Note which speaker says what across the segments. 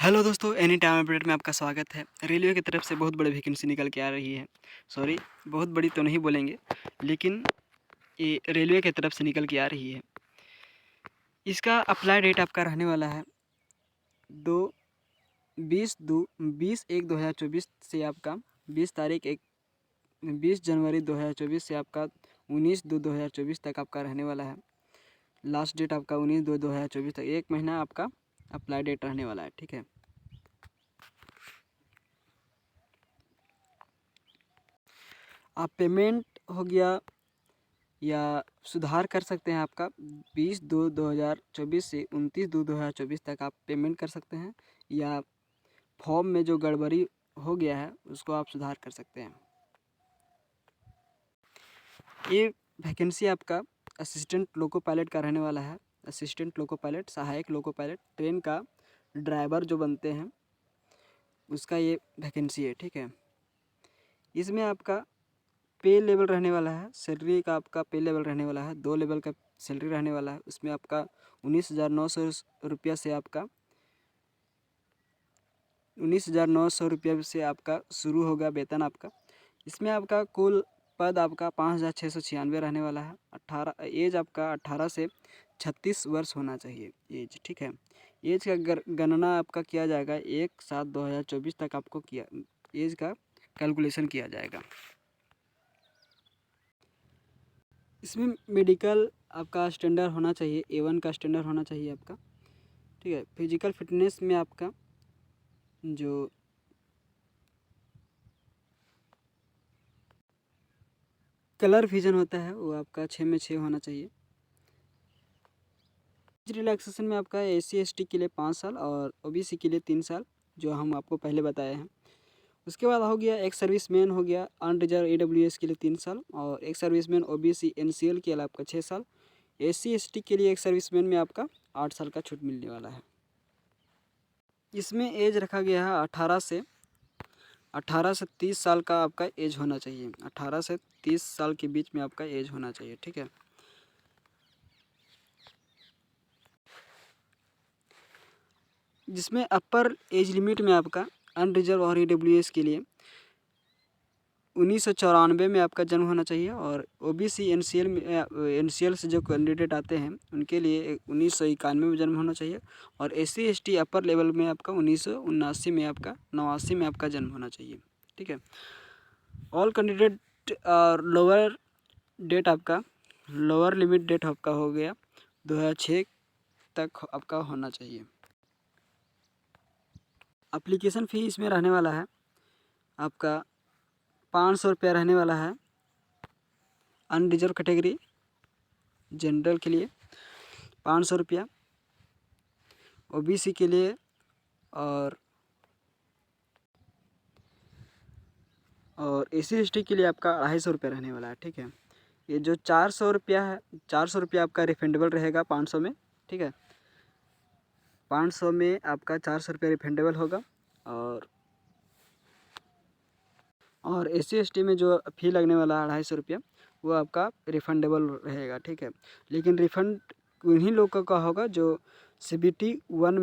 Speaker 1: Hello दोस्तों, any time update में आपका स्वागत है। रेलवे की तरफ से बहुत बड़ी वैकेंसी निकल के आ रही है। सॉरी, बहुत बड़ी तो नहीं बोलेंगे, लेकिन ये रेलवे की तरफ से निकल के आ रही है। इसका अप्लाई डेट आपका रहने वाला है 20 से आपका 20 जनवरी 2024 से आपका 19/2/2024 तक आपका रहने वाला है। लास्ट डेट आपका 19/2/2024 तक, 1 महीना आपका अप्लाई डेट रहने वाला है। ठीक है, आप पेमेंट हो गया या सुधार कर सकते हैं। आपका 20/2/2024 से 29/2/2024 तक आप पेमेंट कर सकते हैं, या फॉर्म में जो गड़बड़ी हो गया है उसको आप सुधार कर सकते हैं। ये वैकेंसी आपका असिस्टेंट लोको पायलट का रहने वाला है। असिस्टेंट लोको पायलट, सहायक लोको पायलट, ट्रेन का ड्राइवर जो बनते हैं उसका ये वैकेंसी है। ठीक है, इसमें आपका पे लेवल रहने वाला है। सैलरी का आपका पे लेवल रहने वाला है, 2 लेवल का सैलरी रहने वाला है। उसमें आपका 19,900 रुपया से आपका 19,900 रुपया से आपका शुरू होगा वेतन आपका। इसमें आपका कुल पद आपका 5,696 रहने वाला है। 18 एज आपका 18 से 36 वर्ष होना चाहिए एज। ठीक है, एज का गणना आपका किया जाएगा 1/7/2024 तक आपको किया एज का कैलकुलेशन किया जाएगा। इसमें मेडिकल आपका स्टैंडर्ड होना चाहिए, A1 का स्टैंडर्ड होना चाहिए आपका। ठीक है, फिजिकल फिटनेस में आपका जो कलर विजन होता है वो आपका 6 में 6 होना चाहिए। रिलैक्सेशन में आपका SC/ST के लिए 5 साल और OBC के लिए 3 साल, जो हम आपको पहले बताए हैं। उसके बाद हो गया एक सर्विसमैन, हो गया अनरिजर्व AWS के लिए 3 साल, और एक सर्विसमैन OBC NCL के लिए आपका 6 साल। SC/ST के लिए एक सर्विसमैन में आपका 8 साल का छूट मिलने वाला है। इसमें एज रखा गया है 18 से 30 साल का आपका एज होना चाहिए। 18 से 30 साल के बीच में आपका एज होना चाहिए। ठीक है, जिसमें अपर एज लिमिट में आपका अनरिजर्व और AWS के लिए 1994 में आपका जन्म होना चाहिए, और OBC NCL से जो कैंडिडेट आते हैं उनके लिए 1991 में जन्म होना चाहिए, और SC/ST अपर लेवल में आपका 1979 में आपका 89 में आपका जन्म होना चाहिए। ठीक है, ऑल कैंडिडेट और लोअर लिमिट डेट आपका हो गया 2006 तक आपका होना चाहिए। एप्लीकेशन फ़ी इसमें रहने वाला है आपका 500 रुपया रहने वाला है। अनरिजर्व कैटेगरी जनरल के लिए 500 रुपया, OBC के लिए और SC/ST के लिए आपका 250 रुपया रहने वाला है। ठीक है, ये जो 400 रुपया है, 400 रुपया आपका रिफंडेबल रहेगा 500 में। ठीक है, 500 में आपका 400 रुपया रिफंडेबल होगा, और SC/ST में जो फ़ी लगने वाला है 250 रुपया, वो आपका रिफंडेबल रहेगा। ठीक है, लेकिन रिफ़ंड उन्हीं लोगों का होगा जो CBT 1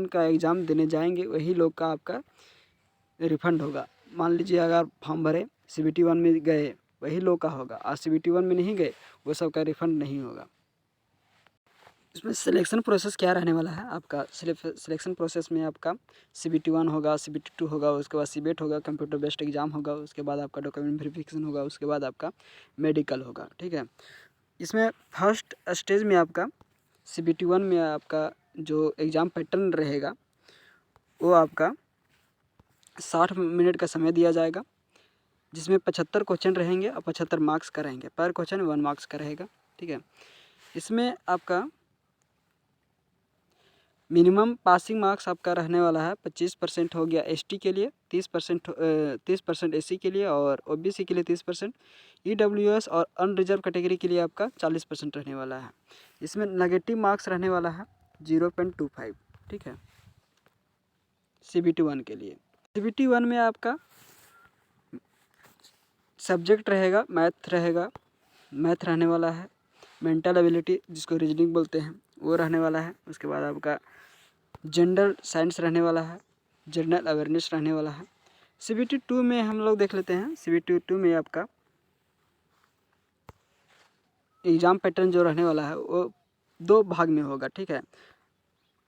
Speaker 1: का एग्ज़ाम देने जाएंगे, वही लोग का आपका रिफ़ंड होगा। मान लीजिए अगर फॉर्म भरे, CBT 1 में गए, वही लोग का होगा, और CBT 1 में नहीं गए वो सब का रिफ़ंड नहीं होगा। इसमें सिलेक्शन प्रोसेस क्या रहने वाला है आपका? सिलेक्शन प्रोसेस में आपका CBT 1 होगा, CBT 2 होगा, उसके बाद CBET होगा, कंप्यूटर बेस्ड एग्ज़ाम होगा, उसके बाद आपका डॉक्यूमेंट वेरिफिकेशन होगा, उसके बाद आपका मेडिकल होगा। ठीक है, इसमें फर्स्ट स्टेज में आपका CBT 1 में आपका जो एग्ज़ाम पैटर्न रहेगा वो आपका 60 मिनट का समय दिया जाएगा, जिसमें 75 क्वेश्चन रहेंगे और 75 मार्क्स का रहेंगे। पर क्वेश्चन 1 मार्क्स का रहेगा। ठीक है, इसमें आपका मिनिमम पासिंग मार्क्स आपका रहने वाला है 25% हो गया ST के लिए, 30% SC के लिए, और OBC के लिए 30%, EWS और अनरिजर्व कैटेगरी के लिए आपका 40% रहने वाला है। इसमें नेगेटिव मार्क्स रहने वाला है 0.25। ठीक है, CBT 1 के लिए। CBT 1 में आपका सब्जेक्ट रहेगा, मैथ रहने वाला है, मेंटल एबिलिटी जिसको रीजनिंग बोलते हैं वो रहने वाला है। उसके बाद आपका जनरल साइंस रहने वाला है, जनरल अवेयरनेस रहने वाला है। CBT 2 में हम लोग देख लेते हैं। CBT 2 में आपका एग्ज़ाम पैटर्न जो रहने वाला है वो 2 भाग में होगा, ठीक है।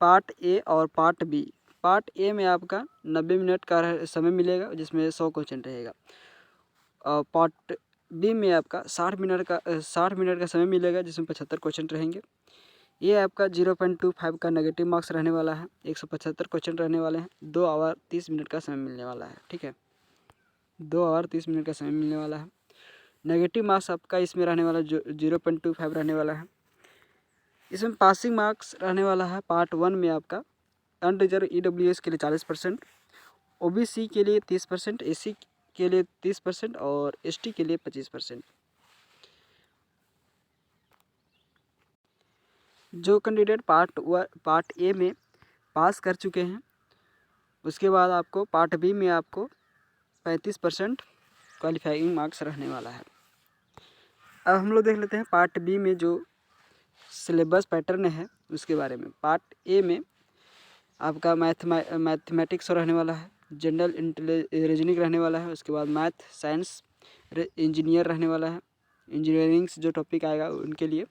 Speaker 1: पार्ट ए और पार्ट बी। पार्ट ए में आपका 90 मिनट का समय मिलेगा जिसमें 100 क्वेश्चन रहेगा, और पार्ट बी में आपका 60 मिनट का समय मिलेगा जिसमें 75 क्वेश्चन रहेंगे। ये आपका 0.25 का नेगेटिव मार्क्स रहने वाला है, 175 क्वेश्चन रहने वाले हैं, 2 आवर 30 मिनट का समय मिलने वाला है, ठीक है। 2 आवर 30 मिनट का समय मिलने वाला है। नेगेटिव मार्क्स आपका इसमें रहने वाला 0.25 रहने वाला है। इसमें पासिंग मार्क्स रहने वाला है पार्ट 1 में आपका अनरिजर्व EWS के लिए 40%, OBC के लिए 30%, SC के लिए 30% और ST के लिए 25%। जो कैंडिडेट पार्ट ए में पास कर चुके हैं उसके बाद आपको पार्ट बी में आपको 35% क्वालिफाइंग मार्क्स रहने वाला है। अब हम लोग देख लेते हैं पार्ट बी में जो सिलेबस पैटर्न है उसके बारे में। पार्ट ए में आपका मैथमेटिक्स रहने वाला है, जनरल रीजनिंग रहने वाला है, उसके बाद मैथ साइंस इंजीनियर रहने वाला है, इंजीनियरिंग से जो टॉपिक आएगा उनके लिए।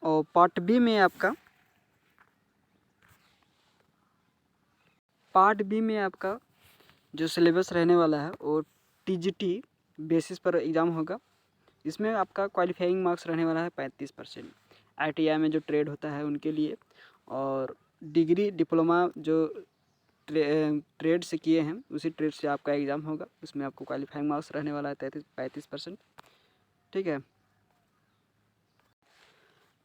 Speaker 1: और पार्ट बी में आपका जो सिलेबस रहने वाला है वो TGT बेसिस पर एग्ज़ाम होगा। इसमें आपका क्वालिफाइंग मार्क्स रहने वाला है 35%। ITI में जो ट्रेड होता है उनके लिए, और डिग्री डिप्लोमा जो ट्रेड से किए हैं उसी ट्रेड से आपका एग्ज़ाम होगा, उसमें आपको क्वालिफाइंग मार्क्स रहने वाला है 35%, ठीक है।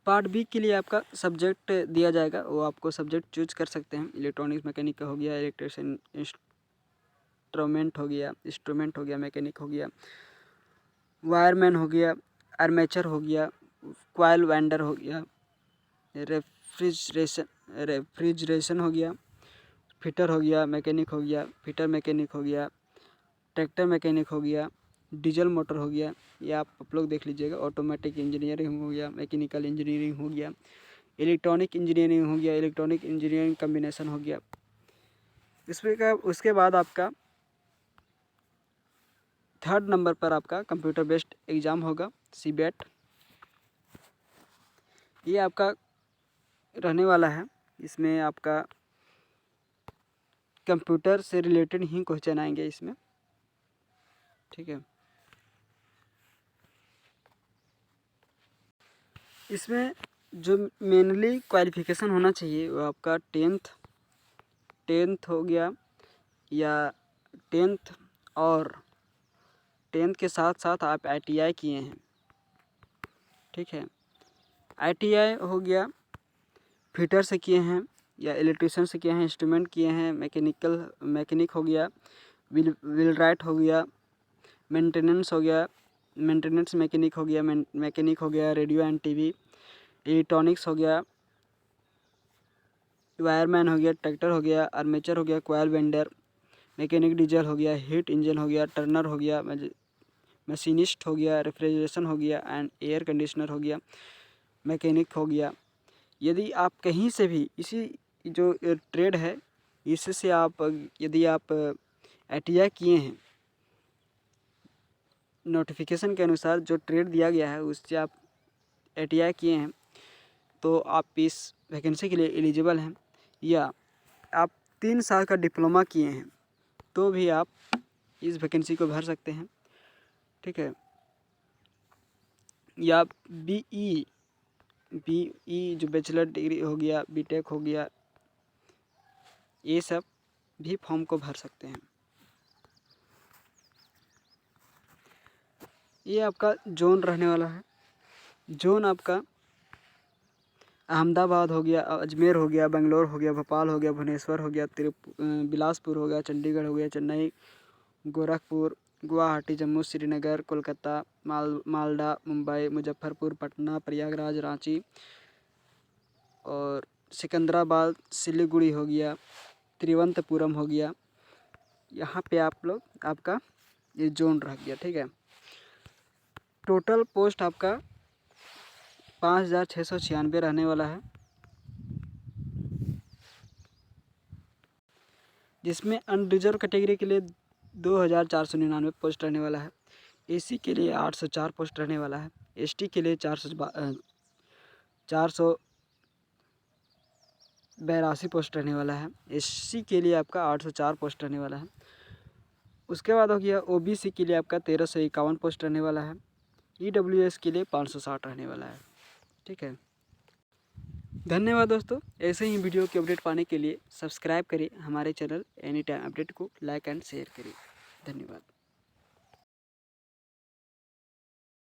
Speaker 1: पार्ट बी के लिए आपका सब्जेक्ट दिया जाएगा, वो आपको सब्जेक्ट चूज कर सकते हैं। इलेक्ट्रॉनिक्स मैकेनिक का हो गया, इलेक्ट्रिशियन इंस्ट्रूमेंट हो गया, मैकेनिक हो गया, वायरमैन हो गया, आर्मेचर हो गया, कॉइल वेंडर हो गया, रेफ्रिजरेशन हो गया, फिटर हो गया, मैकेनिक हो गया, फिटर मैकेनिक हो गया, ट्रैक्टर मैकेनिक हो गया, डीजल मोटर हो गया, ये आप लोग देख लीजिएगा। ऑटोमेटिक इंजीनियरिंग हो गया, मैकेनिकल इंजीनियरिंग हो गया, इलेक्ट्रॉनिक इंजीनियरिंग हो गया, इलेक्ट्रॉनिक इंजीनियरिंग कम्बिनेशन हो गया। उसके बाद आपका 3rd नंबर पर आपका कंप्यूटर बेस्ड एग्ज़ाम होगा, CBET। ये आपका रहने वाला है, इसमें आपका कंप्यूटर से रिलेटेड ही क्वेश्चन आएंगे इसमें, ठीक है। इसमें जो मेनली क्वालिफिकेशन होना चाहिए वो आपका 10th हो गया, या 10th और 10th के साथ साथ आप ITI किए हैं, ठीक है। ITI हो गया, फिटर से किए हैं या इलेक्ट्रिशियन से किए हैं, इंस्ट्रूमेंट किए हैं, मैकेनिक हो गया, व्हीलराइट हो गया, मेंटेनेंस हो गया, मेंटेनेंस मैकेनिक हो गया, मैकेनिक हो गया, रेडियो एंड TV, इलेक्ट्रॉनिक्स हो गया, वायरमैन हो गया, ट्रैक्टर हो गया, आर्मेचर हो गया, कॉइल वेंडर, मैकेनिक डीजल हो गया, हीट इंजन हो गया, टर्नर हो गया, मशीनिस्ट हो गया, रेफ्रिजरेशन हो गया एंड एयर कंडीशनर हो गया, मैकेनिक हो गया। यदि आप कहीं से भी इसी जो ट्रेड है इससे आप यदि आप ITI किए हैं, नोटिफिकेशन के अनुसार जो ट्रेड दिया गया है उससे आप ITI किए हैं तो आप इस वैकेंसी के लिए एलिजिबल हैं, या आप 3 साल का डिप्लोमा किए हैं तो भी आप इस वैकेंसी को भर सकते हैं, ठीक है। या BE जो बैचलर डिग्री हो गया, BTech हो गया, ये सब भी फॉर्म को भर सकते हैं। ये आपका जोन रहने वाला है। जोन आपका अहमदाबाद हो गया, अजमेर हो गया, बेंगलोर हो गया, भोपाल हो गया, भुवनेश्वर हो गया, बिलासपुर हो गया, चंडीगढ़ हो गया, चेन्नई, गोरखपुर, गुवाहाटी, जम्मू, श्रीनगर, कोलकाता, मालदा, मुंबई, मुजफ्फरपुर, पटना, प्रयागराज, रांची और सिकंदराबाद, सिलीगुड़ी हो गया, तिरुवनंतपुरम हो गया। यहाँ पे आप लोग आपका ये जोन रह गया, ठीक है। टोटल पोस्ट आपका 5696 रहने वाला है। जिसमें अनरिजर्व कैटेगरी के लिए 2499 पोस्ट रहने वाला है, एसी के लिए 804 पोस्ट रहने वाला है, एसटी के लिए 482 पोस्ट रहने वाला है, एससी के लिए आपका 804 पोस्ट रहने वाला है। उसके बाद हो गया ओबीसी के लिए आपका 1351 पोस्ट रहने वाला है, ईडब्ल्यूएस के लिए 560 रहने वाला है। ठीक है, धन्यवाद दोस्तों। ऐसे ही वीडियो की अपडेट पाने के लिए सब्सक्राइब करिए हमारे चैनल एनी टाइम अपडेट को, लाइक एंड शेयर करिए। धन्यवाद।